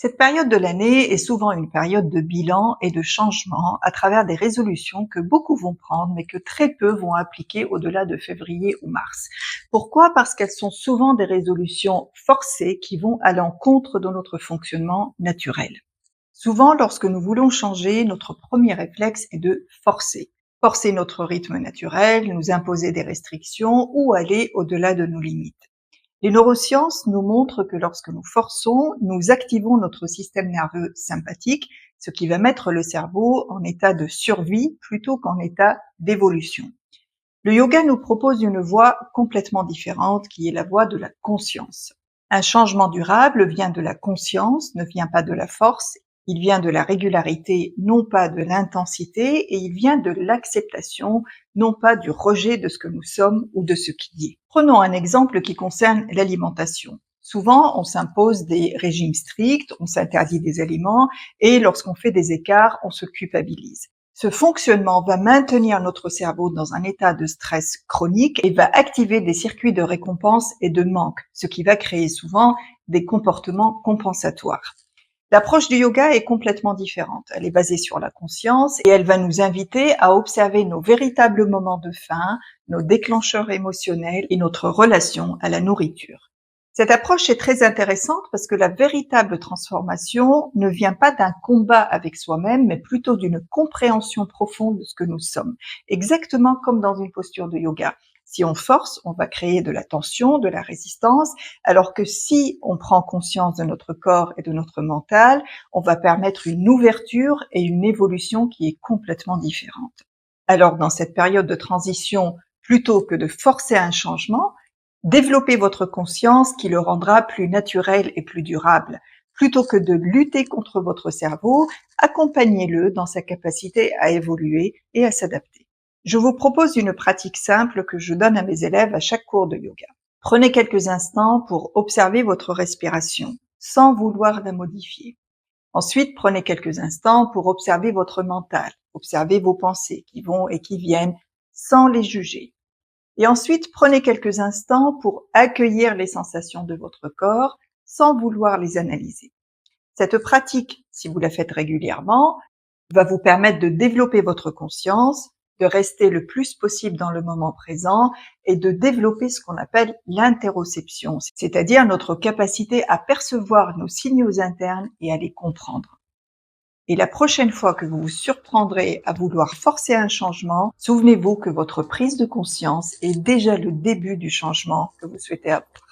Cette période de l'année est souvent une période de bilan et de changement à travers des résolutions que beaucoup vont prendre mais que très peu vont appliquer au-delà de février ou mars. Pourquoi? Parce qu'elles sont souvent des résolutions forcées qui vont à l'encontre de notre fonctionnement naturel. Souvent, lorsque nous voulons changer, notre premier réflexe est de forcer. Forcer notre rythme naturel, nous imposer des restrictions ou aller au-delà de nos limites. Les neurosciences nous montrent que lorsque nous forçons, nous activons notre système nerveux sympathique, ce qui va mettre le cerveau en état de survie plutôt qu'en état d'évolution. Le yoga nous propose une voie complètement différente qui est la voie de la conscience. Un changement durable vient de la conscience, ne vient pas de la force, il vient de la régularité, non pas de l'intensité, et il vient de l'acceptation, non pas du rejet de ce que nous sommes ou de ce qui est. Prenons un exemple qui concerne l'alimentation. Souvent, on s'impose des régimes stricts, on s'interdit des aliments, et lorsqu'on fait des écarts, on se culpabilise. Ce fonctionnement va maintenir notre cerveau dans un état de stress chronique et va activer des circuits de récompense et de manque, ce qui va créer souvent des comportements compensatoires. L'approche du yoga est complètement différente. Elle est basée sur la conscience et elle va nous inviter à observer nos véritables moments de faim, nos déclencheurs émotionnels et notre relation à la nourriture. Cette approche est très intéressante parce que la véritable transformation ne vient pas d'un combat avec soi-même, mais plutôt d'une compréhension profonde de ce que nous sommes, exactement comme dans une posture de yoga. Si on force, on va créer de la tension, de la résistance, alors que si on prend conscience de notre corps et de notre mental, on va permettre une ouverture et une évolution qui est complètement différente. Alors, dans cette période de transition, plutôt que de forcer un changement, développez votre conscience qui le rendra plus naturel et plus durable. Plutôt que de lutter contre votre cerveau, accompagnez-le dans sa capacité à évoluer et à s'adapter. Je vous propose une pratique simple que je donne à mes élèves à chaque cours de yoga. Prenez quelques instants pour observer votre respiration, sans vouloir la modifier. Ensuite, prenez quelques instants pour observer votre mental, observer vos pensées qui vont et qui viennent, sans les juger. Et ensuite, prenez quelques instants pour accueillir les sensations de votre corps, sans vouloir les analyser. Cette pratique, si vous la faites régulièrement, va vous permettre de développer votre conscience, de rester le plus possible dans le moment présent et de développer ce qu'on appelle l'interoception, c'est-à-dire notre capacité à percevoir nos signaux internes et à les comprendre. Et la prochaine fois que vous vous surprendrez à vouloir forcer un changement, souvenez-vous que votre prise de conscience est déjà le début du changement que vous souhaitez avoir.